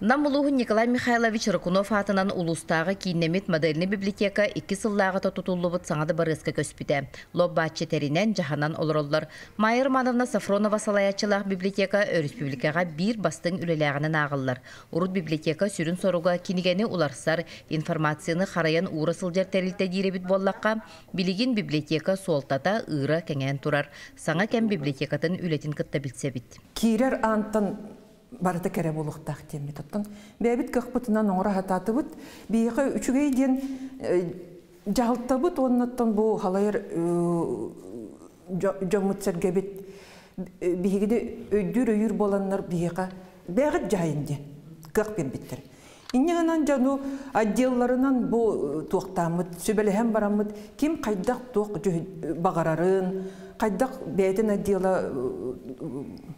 Намулуһу Николай Михайлович Ракунов атынан улустағы кейінемет модельный библиотека 2 сыллағыта тұтулыбыт саңады барыска көспіде. Лоббатчы теринен жаханан олыроллар. Майыр Мановна Сафронова салаячылақ библиотека республикаға бір бастың үлеләғінен ағылар. Урут библиотека сүрін соруға кинигені уларсар информацияны қарайын урасыл жер тәрілті дейребіт боллаққа билигин библиотека суолтата ұйра кәңен тұрар. Саңа кәм библиотекатын үлетін кітті білсе бит. Кейрер антын барыта кәре болуқтақ темне тұттың. Бәбіт қықпытынан оңыра хататы бұд. Бейіқі үшігей ден жағылта бұд, оннаттан бұл халайыр жамыт сәргебет бейгіде өйдір боланлар бейіқі бәғіт жайын ден қық бен біттір. Иннегінен жану отделларынан бұл туақтамыд, сөбеліхен барамыд, кем қайдақ туақ бағарарын, қайдақ бәйден отделла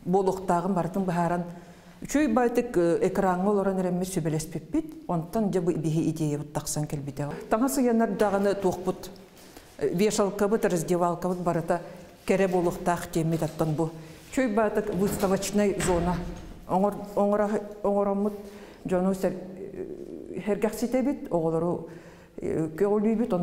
болуқтағын бартын бағаран. Чүй байтык экранға оларан әрәмі сөбелеспеп бет, онтан жабы бейі идея бұттақсан кәлбеде. Таңасы янар дағыны туық бұд, вешалқа бұд, раздевалқа бұд барыта кәрі болуқтақ темет аттан бұл. Чүй байтык выставочный зона, оңырамыд, жону хергақсите бет, оғылару көлі бет,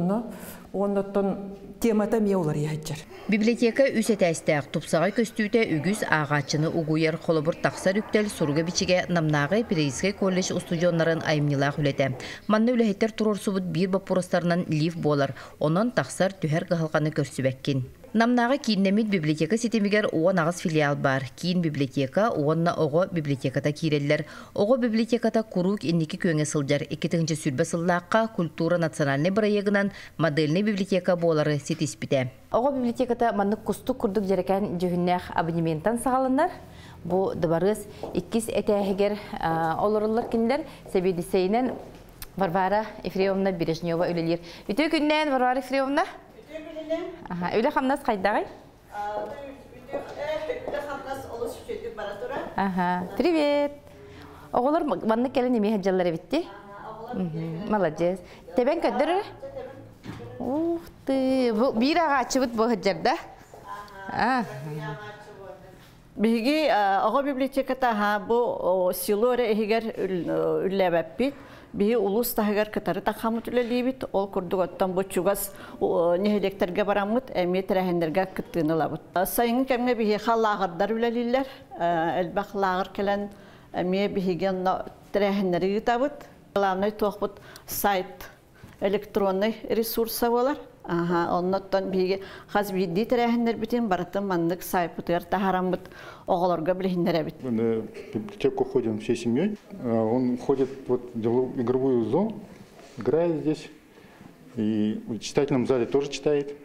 оннаттан темата меулар яйджар. Библиотека үсетәстәк тупсағай көстүйте үгіз ағачыны угуяр холобур тақсар үктел суруга бичиге намнағы Перейский колледж устудионларын айымнилақ үлеті. Манны үләхеттер турорсубыт бір бапурастарынан лиф болар, онын тақсар түхер ғалғаны көрсібәккен. Намнағы кейіннемет библиотека сетемегер оған ағыз филиал бар. Кейін библиотека оғанна оғы библиотеката кейрелер. Оғы библиотеката курук иннеки көңе сылжар. 2-ші сүрбе сыллаққа культура национальный бірайегінан модельный библиотека болары сетеспіде. Оғы библиотеката маннық құстық күрдік жерекен жүхіннәқ абонементтан сағалынар. Бұл дыбарыз 2 әтәхегер олырылар кендер. Себедісейінен Варвара Ефремовна Бережнева үлелер. Үті күннен Варвара Ефремовна? Öyle hamnas kayday? Öyle hamnas oluşuyor baratора. Привет. Oğullar bana gelen yemeğe haccalara bitti. Молодец. Teben kadir? Bu bir ağaçı bu haccarda. Bilgi ağa bibliotekata bu silore eğer üllebepit. Bir ulus tahagar katarı takhamut ulelibit ol kurdugottan bu çugas nehedekterge baramut emniyet rehenderge kıttığını labut. Sayın kemne bir halağırdar uleliller elbaq lağır kelen emniyet bihigen rehenleri yutabut. Lavnay toğbut sayt elektronlu resursa olar. Ondan bir haz bir dit rehenler bitin baratın mandık saypıtır taharamut oğlarga bilehinlere bit. В библиотеку ходим всей семьей. Он ходит вот в игровую зону, играет здесь. И в читательном зале тоже читает.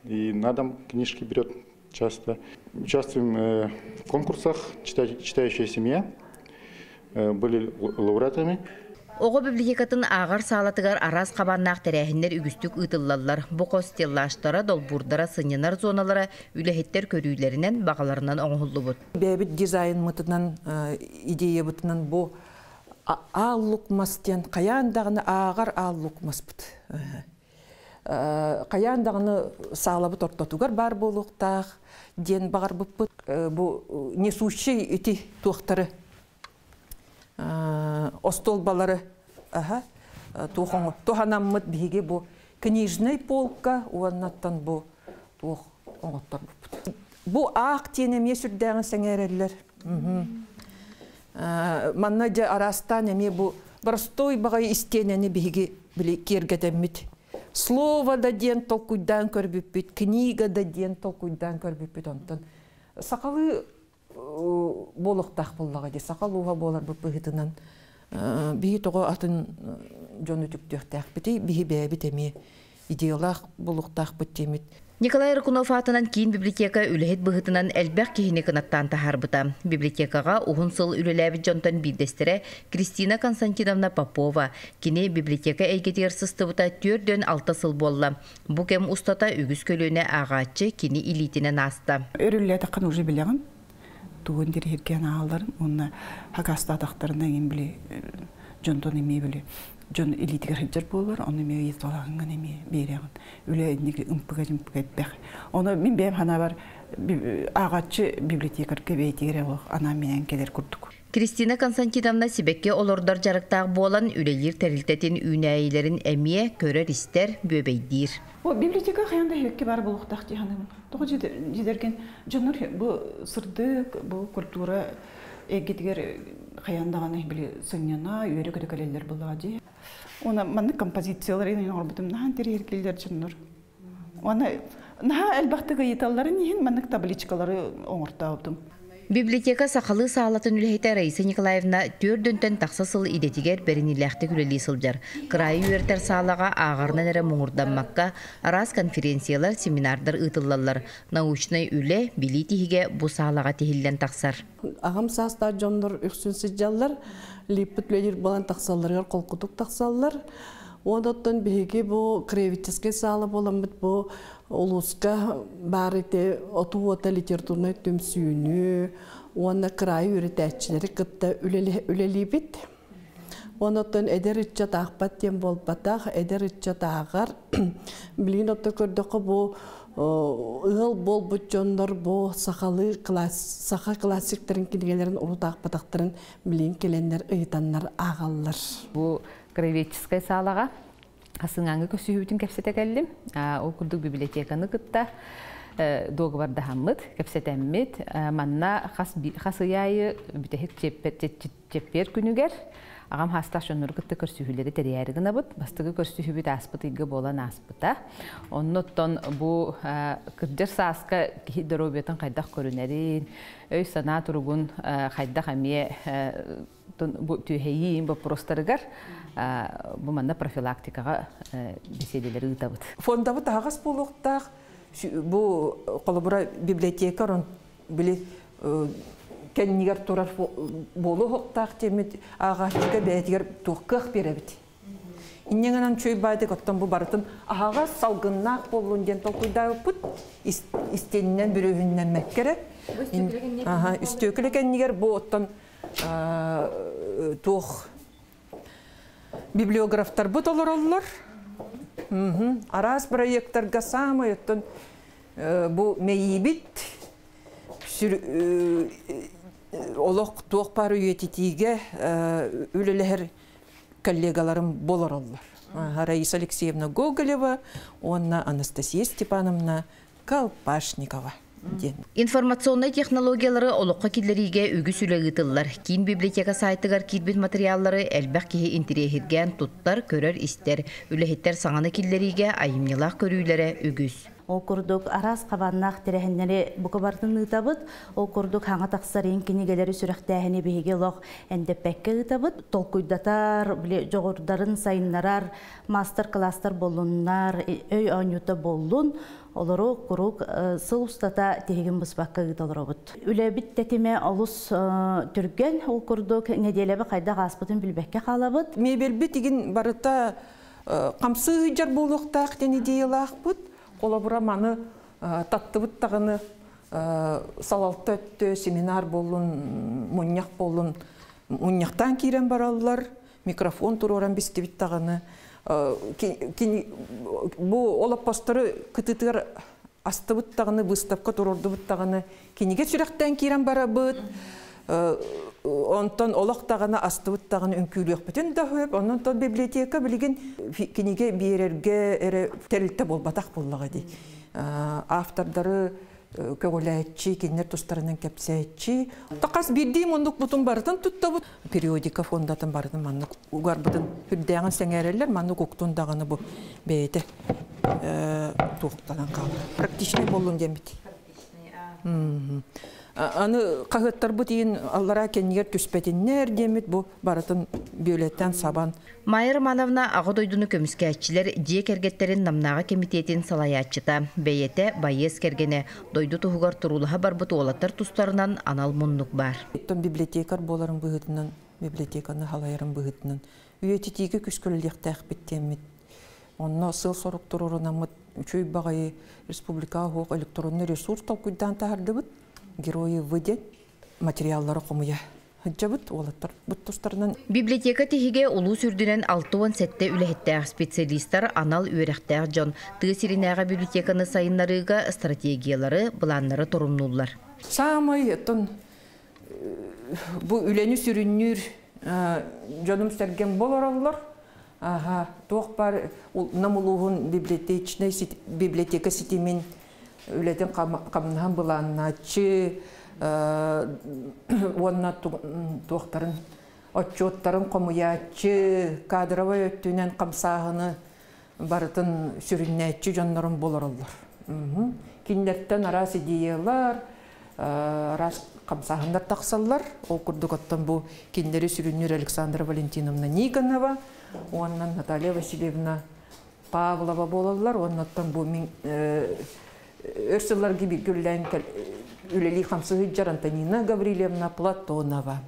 И на дом книжки берет часто. Участвуем в конкурсах «Читающая семья». Были лауреатами. Оғы библиотекатын ағар сағалатығар араз қабаннақ тәрәхіндер үгістік ұтылалар. Бұқо стеллаштара, долбурдара, сынянар зоналара үләхеттер көрүйлерінен бағаларынан оңғылы бұд. Бәбіт дизайн мұтынан, идея бұтынан бұл аллықмастен, қаяндағыны ағар аллықмас бұд. Қаяндағыны сағала бұд ортатуғар бар болуқтақ, ден бағар бұд бұд. Бұл несуші үті туақтары. Остолбалары туханаммыт биге бу книжный полка уаннаттан бу оңоттор бу ак тенеме сүрдәгән сәңәрәләр манна ja арастан эме бу простой багай истенене биге биле кергәдәмит слово да ден толкуйдан көрбүп книга да ден толкуйдан көрбүп онтан сакалы болуқтақ боллаға де сақалуға болар бұл бұғытынан бігі тоғы атын жоны түктіқтәқ біті бігі бәбіт әме идеялақ болуқтақ бұттемет. Николай Ракунов атынан кейін библиотека үліхет бұғытынан әлбәқ кейіне қынаттан тахар бұта. Библиотекаға уғын сыл үліләбі жонтан білдестірі Кристина Константиновна Попова. Кені библиотека әйгетер сысты бұта 4-6 сыл болла. Бұл кәм ұстата үгіз көліне ағатчы кені илитінен асты. Өрілі таққан ұжы білеғін. Туғын дерхерген ağaların onunla hakasta adaklarına bile jonton emi bile jon elitiger hıcır bollar onu emi yetvalağın emi bereğin öyle indikli ımpıgacım pıgayıp onu benim hana var ağaççı bibliotekar kebeytigere ana menen keler kurduk. Кристина Константиновна Сибекке олордар жарықтағы болан үлелер тәрілтетін үйнәйелерін әмие көрер істер бөбейдір. Библиотека қаянда хекке бар болуқтақ дейханымын. Тоғы жедерген жоныр бұл сырдық, бұл культура егетігер қаяндағаны білі сыңнана, үйері көдекелелер болуға дей. Оны манны композициялар ең орбытым, нахан тері еркелдер жоныр. Оны наха әлбақтығы еталлары нейін маннык табличкалары оңырта оптым. Библиотека сақалы сағалатын үлхейті Раиса Николаевна төрдінтен тақсасыл идетігер берініләқті күлелі сылжар. Қырайы үйертер сағалаға ағарынан әрі мұңырданмаққа арас конференциялар, семинардар ұтылалар. Научный үлі білі тихіге бұ сағалаға тихілден тақсар. Ағам саста жондар үксінсіз жаллар, липпіт лөлер балан тақсаларғар қолқытық тақсалар. Ондаттан бейге бұл креветеске сағалы боламыд бұл улуска барыте отуота литературный төмсүйіні, оны край үйретәтчілері кітті үлелі бит. Ондаттан әдер үтча тақпат тем болбатақ, әдер үтча тағар. Білген отты көрдіқі бұл ұғыл бол бұт жондар бұл сақа классиктерін келгелерін ұлы тақпатақтарын білген келендер ұйтанлар ағалар. Бұл креветческая салаға қасыңаңы көсүйбітін кәпсет әкәлдім. Ол күрдік библиотеканы күтті. Доғы барды хаммыд, кәпсет әммет. Манна қасыяйы бүтәхік жеппер күнігер. Ағам хастақ жоныр күтті көрсүйілері тәрiyәрігін абыд. Бастығы көрсүйбіт аспыт игі болан аспыта. Оннаттан бұл күрдер сасқа дәробетін қайдақ көрінерін. Өй сана тұрғын қайдақ әмие түйхейін бұл простарығар. Бұл манда профилактикаға беседелері ұтабыд. Фондабыд ағас болуқтақ, бұл қолыбыра библиотека білі кәнігер тұрар болу хоқтақ темет ағашыға бәйтігер тоққақ беребіді. Иннеңінен чөй байды көттен бұл барытын ағас салғыннақ болуын ден толқыйдағы бұд, істенінен бір өвіннен мәккері. Үстөкілі кәнігер бұл оттан тоқ библиографтар бұд олар олар. Арас проекттарға самы өттен бұл мейбіт олық тоқ бар үйететіге өлелер коллегаларым болар олар. Раиса Алексеевна Гоголева, онна Анастасия Степановна Колпашникова. Информационный технологиялары олыққа киллериге үгіс үлегітілілер. Кейін библиотека сайтығар кирбет материаллары әлбәқ кеге интерехирген туттар көрер істер. Үлехеттер саңаны киллериге айымнелақ көрүйлері үгіс. Ол күрдік арас қабаннақ тірәхінлері бұқы бардың ұтабыд. Ол күрдік хаңа тақсарин кенегелері сүріқтәхіне бейге лоқ әндепәкке ұтабыд. Толкуйдатар, жоғырдарын сайынларар, мастер-кластар болуннар, өй анюта болун. Олары құруқ сыл ұстата тегін бұспаққа ұталыр обыд. Үләбіт тәтеме олыс түрген ол күрдік неделебі қайда ғаспытын білбәкке қалабыд. Мебелбі деген барыта қамсы жар болуқтақ ден идеялақ бұд. Қолабыра маны татты бұттағыны салалты өтті, семинар болын, мұнияқ болын. Мұнияқтан кейрен баралылар, микрофон тұр оран бесті біттағыны. Бұл олап постары күтітігер асты бұттағыны, бұстапқа тұрорды бұттағыны. Кенеге сүректен кейрен бара бұд. Онтан олақтағыны асты бұттағыны үнкүйліқ бүтін дәуіп. Онтан библиотека білген кенеге берерге тәрілті бол, батақ болуға дей. Автордары көгіләйтші, кенер тұстарынан кәпсәйтші. Тақас бірдейм ондық бұтын барытын тұтта бұд. Периодика фондатын барытын манны ұғар бұтын хүрдәңін сәңәрелер, манны көктундағыны бұл бәйті тұғықталан қалды. Практичный болуын дембет. Аны қағыттар бұд ең аллара кенігер түспәтіннер демет бұл барытын бөлеттен сабан. Майыр Мановна ағы дойдуны көміскәтчілер дие кергеттерін намнаға комитетін салаятчыта. Бәйеті байыз кергені дойду тұғығар тұрулыға бар бұд олаттар тұстарынан анал мұннық бар. Библиотекар боларын бұғытынан, библиотеканы халайырын бұғытынан. Үйететегі күскөліліктәқ біттемет. Онна сыл сорық тұрырынамыд, чөй бағайы республика хоқ электронный ресурс талкүйдан тағарды бұд. Герои выдет материаллары қомыя. Хыджабыт олаттар бұт тұстарынан. Библиотека тихиге улу сүрдінен 6-10 сәтті үләхеттәғ специалисттар анал үйрәқтәғ жон. Тығысиринәға библиотеканы сайынларыға стратегиялары, бұланлары тұрымнулар. Самай bu üleni sürünür canım sergen bolorallar. Aha, toq бар намулугун библиотека ситимин үлетен камнан буланначы онна тоқтарын отчеттарын комуячы кадровый өттүнен камсагыны барытын сүрүннәчү жаннарын болораллар. Киндерттен арас идеялар, арас камсагындар таксаллар. Ол курдугаттан бу киндери сүрүннүр Александра Валентиновна Никонова, оннан Наталья Васильевна Павлова болалар. Оннаттан бу өрсылар gibi гүллән үлели хамсыгы Антонина Гаврилевна Платонова.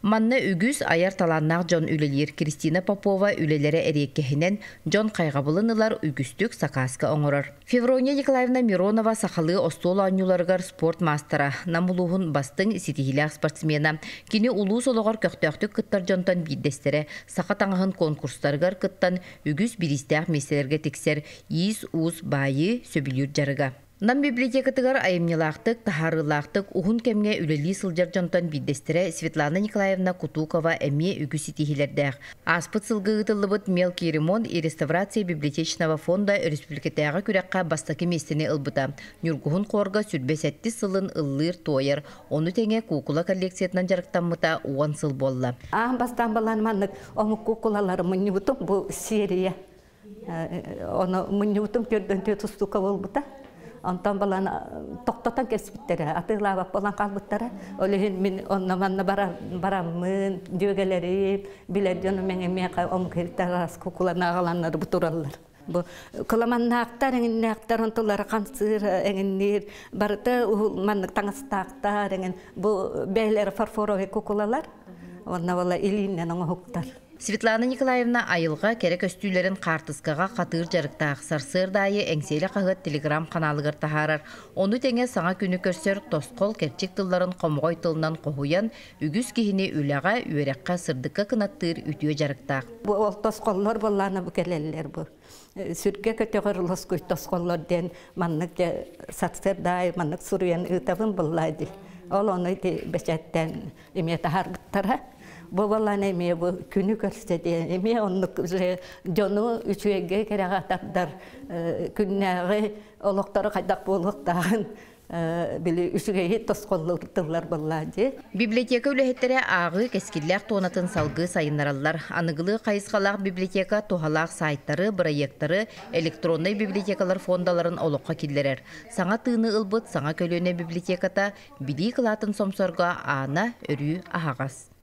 Манна үгүз аяр таланнақ Джон үлелер Кристина Попова үлелері әреккехінен Джон қайғабылынылар үгістік сақаска оңырыр. Феврония Николаевна Миронова сақалы остол анюларғар спорт мастера, намулуғын бастың сетихилях спортсмена. Кені улу солығар көқтөқтік кыттар Джонтан биддестері, сақа таңығын конкурстарғар кыттан үгіз биристәқ меселерге тексер, ис, уз, байы, сөбілер жарыға. Нам библиотекатыгар айымнелақтық, тахарылақтық, ухун кемге үлели сылжар жонтан биддестері Светлана Николаевна Кутукова әме үгі сетихилердәқ. Аспыт сылғығытылыбыт мелкий ремонт и реставрация библиотечного фонда республикатаға күрәққа бастақы местені ылбыта. Нүргуғын қорға сүрбесәтті сылын ыллыр тойыр. Оны тәңе кукула коллекциятынан жарықтанмыта уан сыл болла. Бастан баланманлық омы кукулалары мұнныбытым бұл серия. Оны мұнныбытым көрден төтістуқа болбыта. Антан балан тоқтатан кәсіптері, атығылабақ болан қалбыттары. Олеген мен оннаманна барамын, дөгелері, білерден мен омқырттар аз кукуланы ағаланлары бұтыралар. Кыламаннақтар, әңіннақтар, онтылары қансыр, әңіннер, барыты маннық таңыстақтар, бұл бәйлері фарфоровый кукулалар, онна бала илиннен оңа хуқтар. Светлана Николаевна айылға керек өстүйлерін қартысқаға қатыр жарықтағы сарсырдайы әңселі қағыт телеграм каналығыр тахарар. Оны тәңе саңа күні көрсер тосқол керчек тылларын қомғой тылынан қоғуян үгіз кейіне үліға үйерекқа сырдыққа кынаттыр үтіе жарықтақ. Ол тосқоллар болланы бүкелелер бұл. Сүрге көтеғір ұлыс көй тосқоллар ден маннық сатсырдай, маннық сұруян ұтабын боллайды. Ол оны бәчәттен еме тахар бұттара. Бабалан эме күнү көрсөтө эме оннук жону үчүгө керега тапдар күннәгы олоктор кайдак болуктагын били үчүгө тосколлуктурлар боллади. Библиотека үлехеттере агы кескиллек тонатын салгы сайыннараллар. Аныгылы кайыскалак библиотека тухалак сайттары, проекттары, электронный библиотекалар фондаларын олокка киллерер. Саңа тыыны ылбыт, саңа көлөнө библиотеката били кылатын сомсорга ана өрү ахагас.